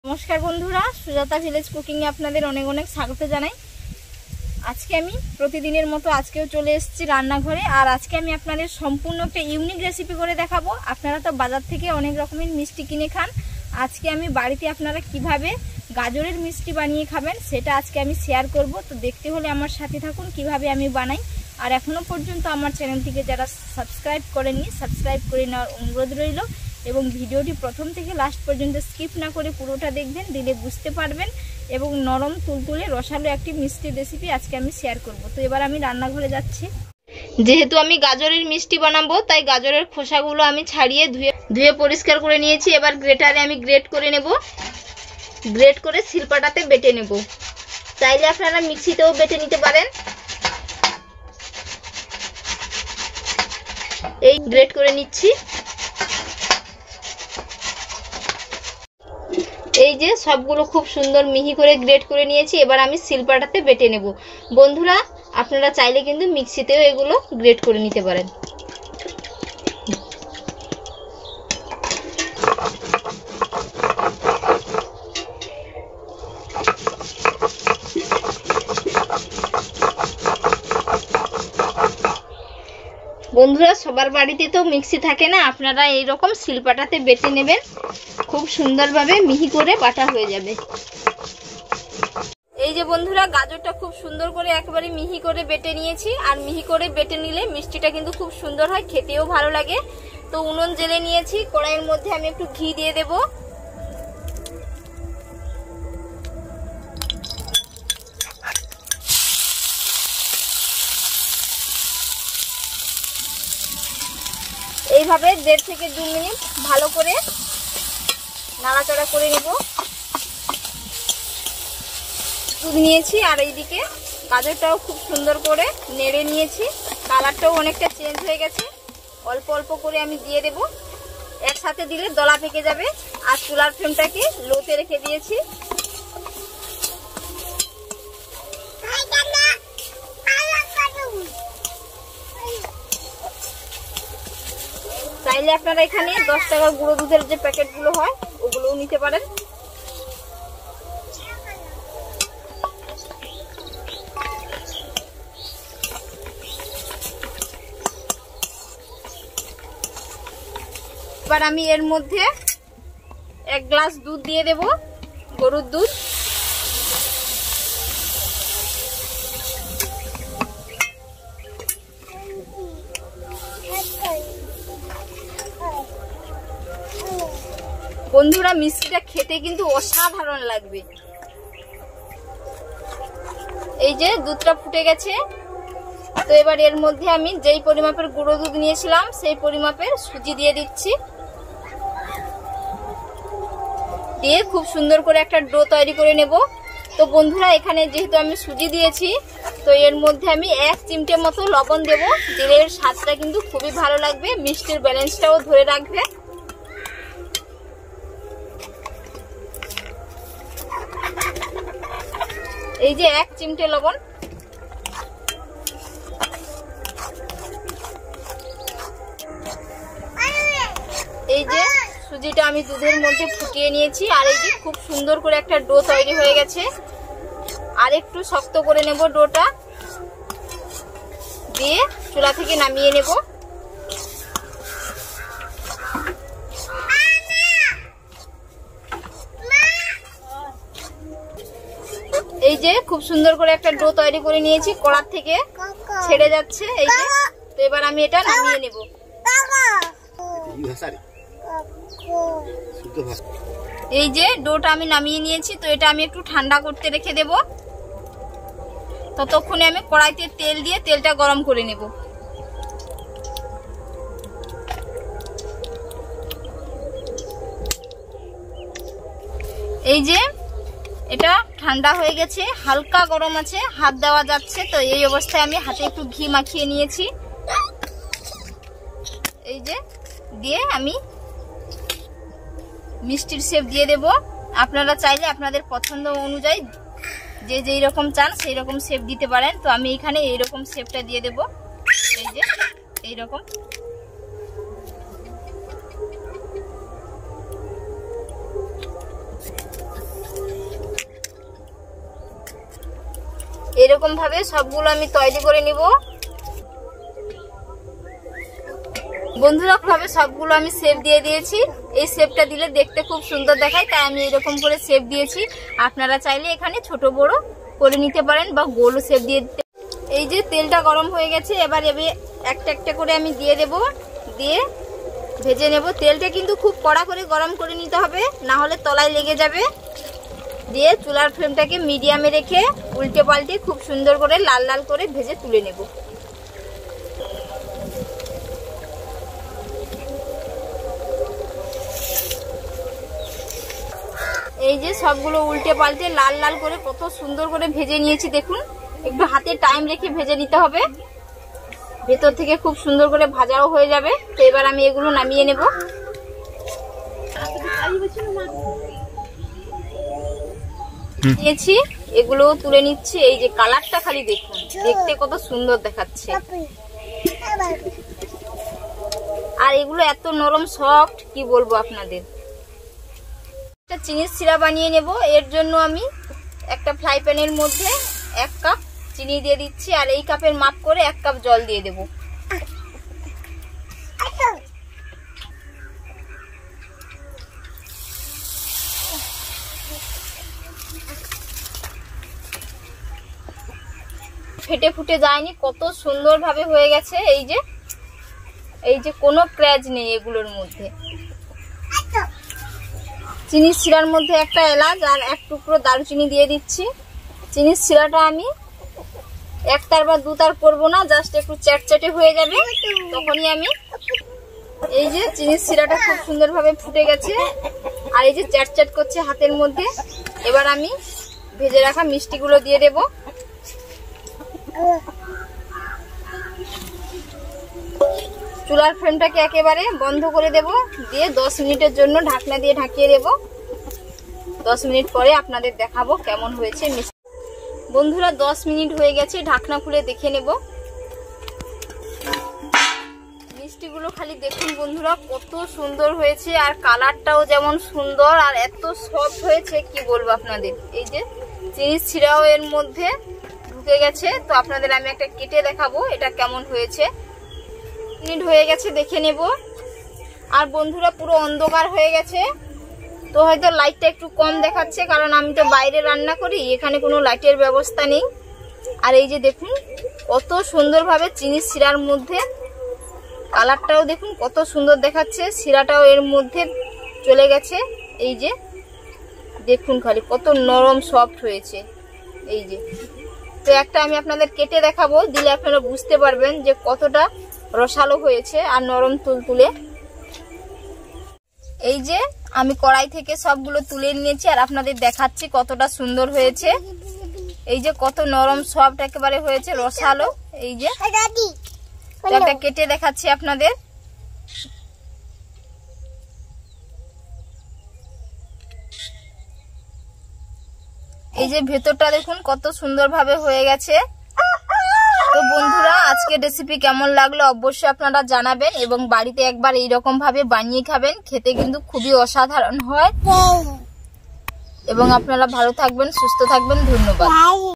নমস্কার বন্ধুরা, Sujata village cooking এ আপনাদের অনেক অনেক স্বাগত জানাই। আজকে আমি প্রতিদিনের মতো আজকেও চলে এসেছি রান্নাঘরে। আর আজকে আমি আপনাদের সম্পূর্ণ একটা ইউনিক রেসিপি করে দেখাবো। আপনারা তো বাজার থেকে অনেক রকমের মিষ্টি কিনে খান, আজকে আমি বাড়িতে আপনারা কিভাবে গাজরের মিষ্টি বানিয়ে খাবেন সেটা আজকে আমি শেয়ার করব। তো দেখতে হলে আমার সাথে থাকুন কিভাবে আমি বানাই। আর এখনো পর্যন্ত আমার চ্যানেলটিকে যারা সাবস্ক্রাইব করেননি, সাবস্ক্রাইব করে নেওয়ার অনুরোধ রইল এবং ভিডিওটি প্রথম থেকে লাস্ট পর্যন্ত স্কিপ না করে পুরোটা দেখবেন, দিলে বুঝতে পারবেন এবং নরম তুলতুলে রসালো একটি মিষ্টির রেসিপি আজকে আমি শেয়ার করব। তো এবার আমি রান্নাঘরে যাচ্ছি। যেহেতু আমি গাজরের মিষ্টি বানাবো তাই গাজরের খোসাগুলো আমি ছাড়িয়ে ধুয়ে পরিষ্কার করে নিয়েছি। এবার গ্রেটারে আমি গ্রেট করে নেব, গ্রেট করে শিলপাটাতে বেটে নেব। চাইলে আপনারা মিক্সিতেও বেটে নিতে পারেন। এই গ্রেট করে নিচ্ছি। এই যে সবগুলো খুব সুন্দর মিহি করে গ্রেট করে নিয়েছি। এবার আমি শিলপাটাতে বেটে নেব। বন্ধুরা আপনারা চাইলে কিন্তু মিক্সিতেও এগুলো গ্রেট করে নিতে পারেন। বন্ধুরা সবার বাড়িতে তো মিক্সি থাকে না, আপনারা এইরকম শিলপাটাতে বেটে নেবেন, খুব সুন্দরভাবে মিহি করে বাটা হয়ে যাবে। এই যে বন্ধুরা গাজরটা খুব সুন্দর করে একেবারে মিহি করে বেটে নিয়েছি। আর মিহি করে বেটে নিলে মিষ্টিটা কিন্তু খুব সুন্দর হয়, খেতেও ভালো লাগে। তো উনুন জেলে নিয়েছি, কড়াইয়ের মধ্যে আমি একটু ঘি দিয়ে দেব। এইভাবে 1.5 থেকে 2 মিনিট ভালো করে নাড়াচাড়া করে নেব। দুধ নিয়েছি আর এইদিকে গাজরটাও খুব সুন্দর করে নেড়ে নিয়েছি। কালারটাও অনেকটা চেঞ্জ হয়ে গেছে। অল্প অল্প করে আমি দিয়ে দেব, একসাথে দিলে দলা পেকে যাবে। আর চুলার ফ্লেমটাকে লোতে রেখে দিয়েছি। চাইলে আপনারা এখানে 10 টাকার গুঁড়ো দুধের যে প্যাকেটগুলো হয় ওগুলোও নিতে পারেন। এবার আমি এর মধ্যে 1 গ্লাস দুধ দিয়ে দেব, গরুর দুধ। বন্ধুরা মিষ্টিটা খেতে কিন্তু অসাধারণ লাগবে। এই যে দুধটা ফুটে গেছে। তো এবার এর মধ্যে আমি যেই পরিমাপের গুঁড়ো দুধ নিয়েছিলাম সেই পরিমাপের সুজি দিয়ে দিচ্ছি। দিয়ে খুব সুন্দর করে একটা ডো তৈরি করে নেব। তো বন্ধুরা এখানে যেহেতু আমি সুজি দিয়েছি, তো এর মধ্যে আমি 1 চিমটে মতো লবণ দেব। দিলে এর স্বাদটা কিন্তু খুবই ভালো লাগবে, মিষ্টির ব্যালেন্সটাও ধরে রাখবে। এই যে 1 চিমটে লবণ। এই যে সুজিটা আমি দুধের মধ্যে ফুটিয়ে নিয়েছি। আর এই যে খুব সুন্দর করে একটা ডো তৈরি হয়ে গেছে। আর একটু শক্ত করে নেব ডোটা, দিয়ে চুলা থেকে নামিয়ে নেব। এই যে খুব সুন্দর করে একটা ডো তৈরি করে নিয়েছি, কড়ার থেকে ছেড়ে যাচ্ছে। এই যে তো এবার আমি এটা নামিয়ে নেব। এই যে ডোটা আমি নামিয়ে নিয়েছি। তো এটা আমি একটু ঠান্ডা করতে রেখে দেব। ততক্ষণে আমি কড়াইতে তেল দিয়ে তেলটা গরম করে নেব। এই যে এটা ঠান্ডা হয়ে গেছে, হালকা গরম আছে, হাত দেওয়া যাচ্ছে। তো এই অবস্থায় আমি হাতে একটু ঘি মাখিয়ে নিয়েছি। এই যে দিয়ে আমি মিষ্টির শেপ দিয়ে দেব। আপনারা চাইলে আপনাদের পছন্দ অনুযায়ী যে যেই রকম চান সেই রকম শেপ দিতে পারেন। তো আমি এখানে এইরকম শেপটা দিয়ে দেব। এই যে এইরকম। এরকম ভাবে সবগুলো আমি তৈরি করে নিব। বন্ধুরা ভাবে সবগুলো আমি শেপ দিয়ে দিয়েছি। এই শেপটা দিলে দেখতে খুব সুন্দর দেখায়, তাই আমি এরকম করে শেপ দিয়েছি। আপনারা চাইলে এখানে ছোট বড় করে নিতে পারেন বা গোল শেপ দিয়ে দিতে। এই যে তেলটা গরম হয়ে গেছে, এবার একটা একটা করে আমি দিয়ে দেব, দিয়ে ভেজে নেব। তেলটা কিন্তু খুব কড়া করে গরম করে নিতে হবে, না হলে তলায় লেগে যাবে। দিয়ে চুলার ফ্লেমটাকে মিডিয়ামে রেখে উল্টে পাল্টে খুব সুন্দর করে লাল লাল করে ভেজে তুলে নেব। এই যে সবগুলো উল্টে পাল্টে লাল লাল করে কত সুন্দর করে ভেজে নিয়েছি দেখুন। একটু হাতে টাইম রেখে ভেজে নিতে হবে, ভেতর থেকে খুব সুন্দর করে ভাজাও হয়ে যাবে। তো এবার আমি এগুলো নামিয়ে নেব। নিয়েছি, এগুলো তুলে নিচ্ছি। এই যে কালারটা খালি দেখুন, দেখতে কত সুন্দর দেখাচ্ছে। আর এগুলো এত নরম সফট, কি বলবো আপনাদের। একটা চিনির সিরা বানিয়ে নেব। এর জন্য আমি একটা ফ্রাই প্যানের মধ্যে 1 কাপ চিনি দিয়ে দিচ্ছি, আর এই কাপের মাপ করে 1 কাপ জল দিয়ে দেব। ফেটে ফুটে যায়নি, কত সুন্দর ভাবে হয়ে গেছে। এই যে কোনো ক্র্যাচ নেই এগুলোর মধ্যে। চিনির শিরার মধ্যে একটা এলাচ আর 1 টুকরো দারুচিনি দিয়ে দিচ্ছি। চিনির শিরাটা আমি 1 তার বা 2 তার করবো না, জাস্ট একটু চ্যাটচ্যাটে হয়ে যাবে, তখনই আমি। এই যে চিনির শিরাটা খুব সুন্দর ভাবে ফুটে গেছে, আর এই যে চ্যাটচ্যাট করছে হাতের মধ্যে। এবার আমি ভেজে রাখা মিষ্টিগুলো দিয়ে দেব। চুলার ফ্লেমটাকে একেবারে বন্ধ করে দেব, দিয়ে 10 মিনিটের জন্য ঢাকনা দিয়ে ঢাকিয়ে দেব। 10 মিনিট পরে আপনাদের দেখাবো কেমন হয়েছে। বন্ধুরা 10 মিনিট হয়ে গেছে, ঢাকনা খুলে দেখে নেব। মিষ্টিগুলো খালি দেখুন বন্ধুরা, কত সুন্দর হয়েছে, আর কালারটাও যেমন সুন্দর, আর এত সফট হয়েছে কি বলবো আপনাদের। এই যে চিনির শিরাও এর মধ্যে ঢুকে গেছে। তো আপনাদের আমি একটা কেটে দেখাবো এটা কেমন হয়েছে। মিনিট হয়ে গেছে, দেখে নেব। আর বন্ধুরা পুরো অন্ধকার হয়ে গেছে, তো হয়তো লাইটটা একটু কম দেখাচ্ছে, কারণ আমি তো বাইরে রান্না করি, এখানে কোনো লাইটের ব্যবস্থা নেই। আর এই যে দেখুন কত সুন্দরভাবে চিনির শিরার মধ্যে, কালারটাও দেখুন কত সুন্দর দেখাচ্ছে, শিরাটাও এর মধ্যে চলে গেছে। এই যে দেখুন খালি কত নরম সফট হয়েছে। এই যে তো একটা আমি আপনাদের কেটে দেখাবো, দিলে আপনারা বুঝতে পারবেন যে কতটা রসালো হয়েছে আর নরম তুলতুলে। এই যে আমি কড়াই থেকে সবগুলো তুলে নিয়েছি, আর আপনাদের দেখাচ্ছি কতটা সুন্দর হয়েছে। এই যে কত নরম সফট একেবারে হয়েছে, রসালো। এই যে একটা কেটে দেখাচ্ছি আপনাদের। এই যে ভেতরটা দেখুন কত সুন্দর ভাবে হয়ে গেছে। তো বন্ধুরা আজকের রেসিপি কেমন লাগলো অবশ্যই আপনারা জানাবেন, এবং বাড়িতে একবার এইরকম ভাবে বানিয়ে খাবেন, খেতে কিন্তু খুবই অসাধারণ হয়। এবং আপনারা ভালো থাকবেন, সুস্থ থাকবেন। ধন্যবাদ।